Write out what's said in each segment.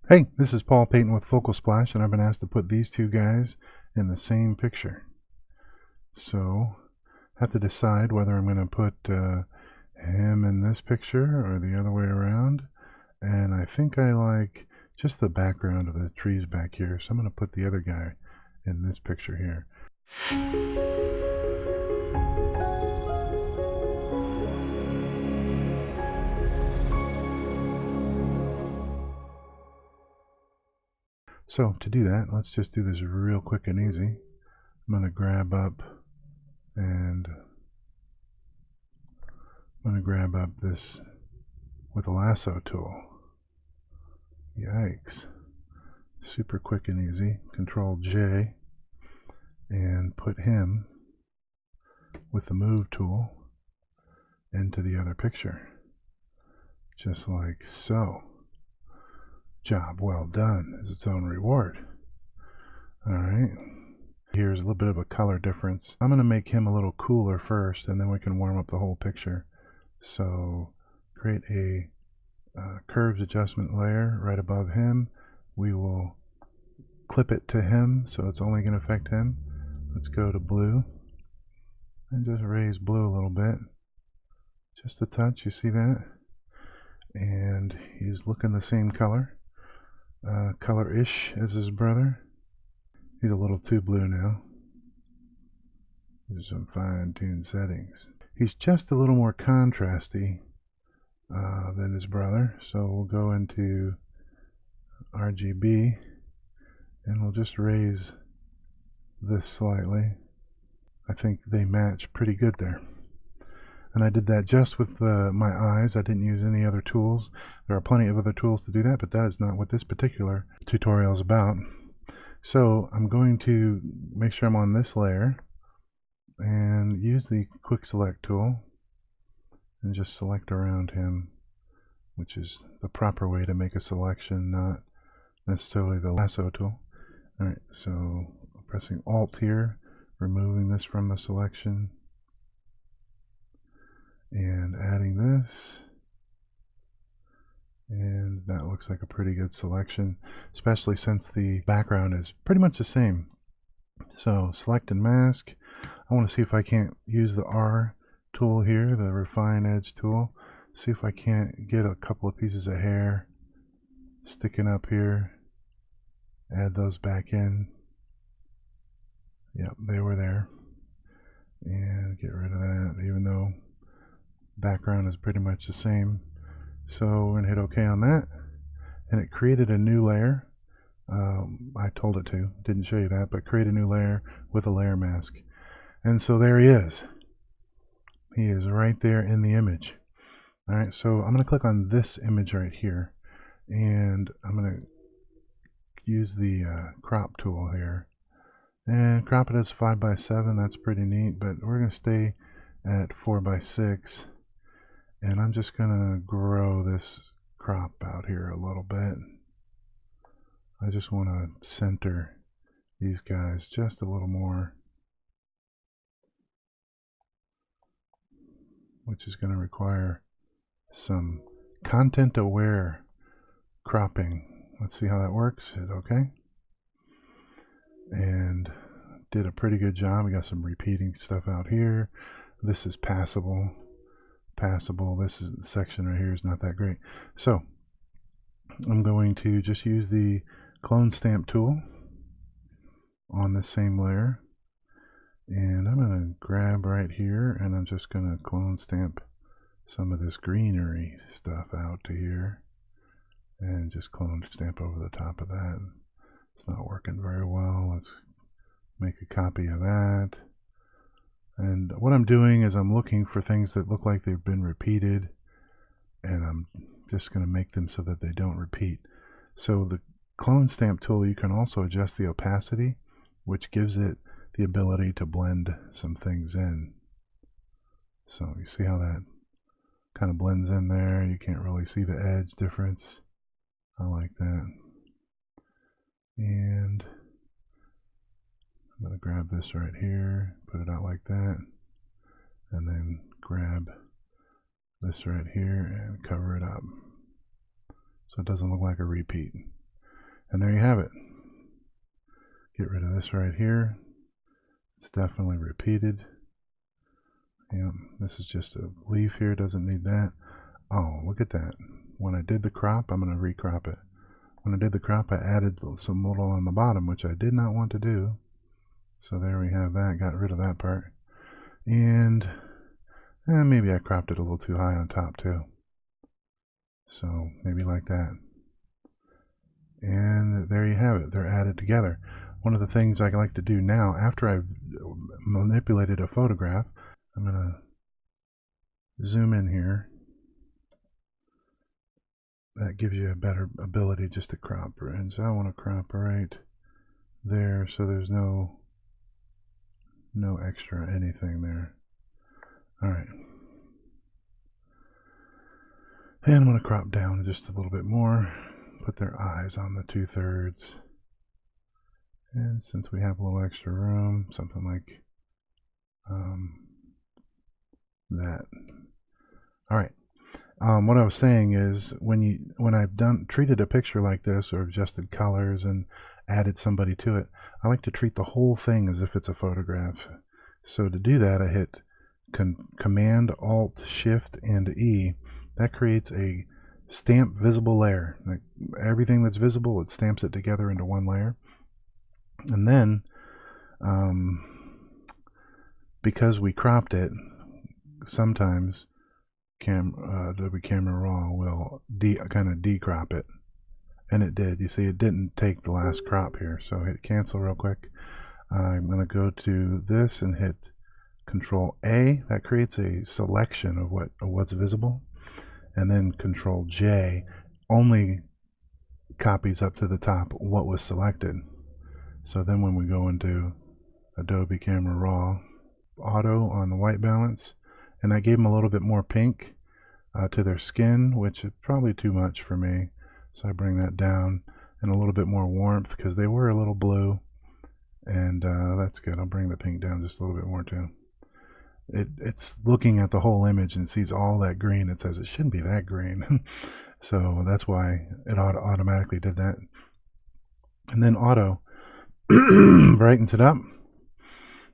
Hey, this is Paul Payton with Focal Splash, and I've been asked to put these two guys in the same picture. So, I have to decide whether I'm going to put him in this picture or the other way around. And I think I like just the background of the trees back here, so I'm going to put the other guy in this picture here. So to do that, let's just do this real quick and easy. I'm going to grab up this with a lasso tool. Yikes. Super quick and easy. Control J and put him with the move tool into the other picture. Just like so. Job well done is its own reward. Alright. Here's a little bit of a color difference. I'm going to make him a little cooler first, and then we can warm up the whole picture. So create a curves adjustment layer right above him. We will clip it to him, so it's only going to affect him. Let's go to blue and just raise blue a little bit. Just a touch, you see that? And he's looking the same color. Color-ish as his brother. He's a little too blue now. There's some fine-tuned settings. He's just a little more contrasty than his brother, so we'll go into RGB and we'll just raise this slightly. I think they match pretty good there. And I did that just with my eyes. I didn't use any other tools. There are plenty of other tools to do that, but that is not what this particular tutorial is about. So I'm going to make sure I'm on this layer and use the quick select tool and just select around him, which is the proper way to make a selection, not necessarily the lasso tool. Alright, so pressing Alt here, removing this from the selection and adding this, and that looks like a pretty good selection, especially since the background is pretty much the same. So select and mask. I want to see if I can't use the R tool here, the refine edge tool, see if I can't get a couple of pieces of hair sticking up here, add those back in. Yep, they were there, and get rid of that, even though background is pretty much the same. So we're going to hit OK on that, and it created a new layer. I told it to, didn't show you that, but create a new layer with a layer mask. And so there he is. He is right there in the image. Alright, so I'm going to click on this image right here, and I'm going to use the crop tool here and crop it as 5:7. That's pretty neat, but we're going to stay at 4:6. And I'm just going to grow this crop out here a little bit. I just want to center these guys just a little more, which is going to require some content-aware cropping. Let's see how that works. Hit OK. And did a pretty good job. We got some repeating stuff out here. This is passable. This is the section right here is not that great. So I'm going to just use the clone stamp tool on the same layer, and I'm going to grab right here and I'm just going to clone stamp some of this greenery stuff out to here and just clone stamp over the top of that. It's not working very well. Let's make a copy of that. And what I'm doing is I'm looking for things that look like they've been repeated, and I'm just going to make them so that they don't repeat. So the clone stamp tool, you can also adjust the opacity, which gives it the ability to blend some things in. So you see how that kind of blends in there. You can't really see the edge difference. I like that. And I'm going to grab this right here, put it out like that, and then grab this right here and cover it up so it doesn't look like a repeat. And there you have it. Get rid of this right here. It's definitely repeated. Yeah, this is just a leaf here, doesn't need that. Oh, look at that. When I did the crop, I'm going to recrop it. When I did the crop, I added some little on the bottom, which I did not want to do. So there we have that, got rid of that part. And maybe I cropped it a little too high on top too. So maybe like that. And there you have it, they're added together. One of the things I like to do now, after I've manipulated a photograph, I'm going to zoom in here. That gives you a better ability just to crop. And so I want to crop right there so there's no extra anything there. Alright. And I'm going to crop down just a little bit more. Put their eyes on the 2/3. And since we have a little extra room, something like that. Alright. What I was saying is when I've treated a picture like this or adjusted colors and added somebody to it, I like to treat the whole thing as if it's a photograph. So to do that, I hit Command Alt Shift and E. That creates a stamp visible layer. Like everything that's visible, it stamps it together into one layer. And then because we cropped it, sometimes Adobe Camera Raw will kind of decrop it, and it did. You see, it didn't take the last crop here. So hit cancel real quick. I'm going to go to this and hit Control A. That creates a selection of what's visible, and then Control J only copies up to the top what was selected. So then when we go into Adobe Camera Raw, auto on the white balance, and I gave them a little bit more pink to their skin, which is probably too much for me. So I bring that down, and a little bit more warmth because they were a little blue, and that's good. I'll bring the pink down just a little bit more too. It's looking at the whole image and sees all that green. It says it shouldn't be that green. So that's why it automatically did that. And then auto brightens it up,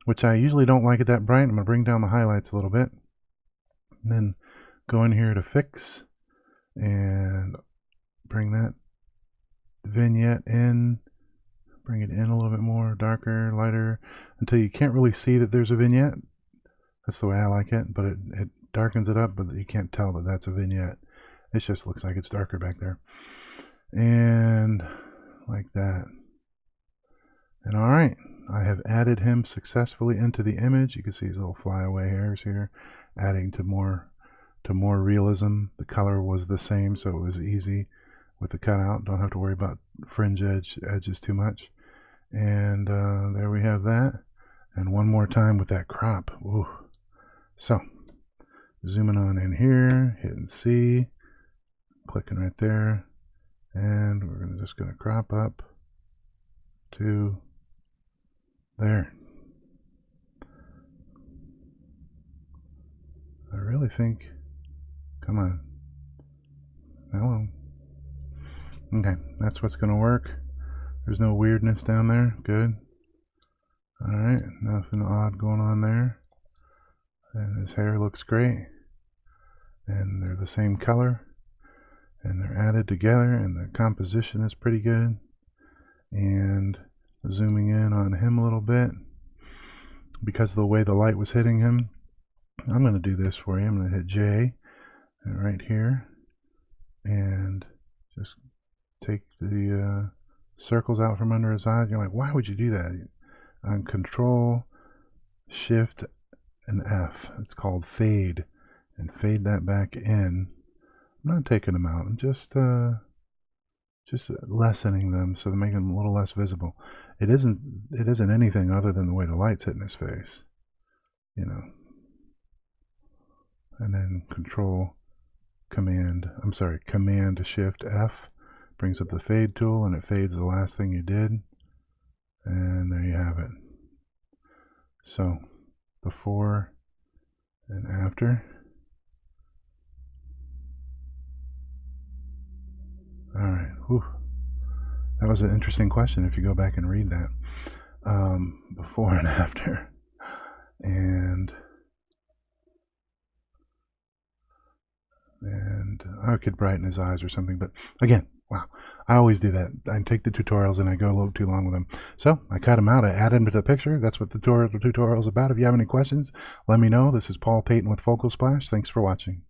which I usually don't like it that bright. I'm going to bring down the highlights a little bit. And then go in here to fix and bring that vignette in. Bring it in a little bit more, darker, lighter, until you can't really see that there's a vignette. That's the way I like it, but it darkens it up, but you can't tell that that's a vignette. It just looks like it's darker back there. And like that. And all right, I have added him successfully into the image. You can see his little flyaway hairs here, adding to more realism. The color was the same, so it was easy with the cutout. Don't have to worry about fringe edges too much. And there we have that. And one more time with that crop. Ooh. So zooming on in here, hitting C, clicking right there, and we're just going to crop up to there. I really think, come on, hello. Okay, that's what's going to work. There's no weirdness down there. Good. All right, nothing odd going on there. And his hair looks great. And they're the same color. And they're added together, and the composition is pretty good. And zooming in on him a little bit, because of the way the light was hitting him, I'm going to do this for you. I'm going to hit J right here and just take the circles out from under his eyes. You're like, why would you do that? On Control Shift and F, it's called fade, and fade that back in. I'm not taking them out. I'm just lessening them so they're making them a little less visible. It isn't anything other than the way the light's hitting his face, you know. And then Command Shift F brings up the fade tool, and it fades the last thing you did. And there you have it. So before and after. All right. Whew. That was an interesting question if you go back and read that. Before and after. And I could brighten his eyes or something, but again, wow, I always do that. I take the tutorials and I go a little too long with them. So I cut them out, I add them to the picture. That's what the tutorial is about. If you have any questions, let me know. This is Paul Payton with Focal Splash. Thanks for watching.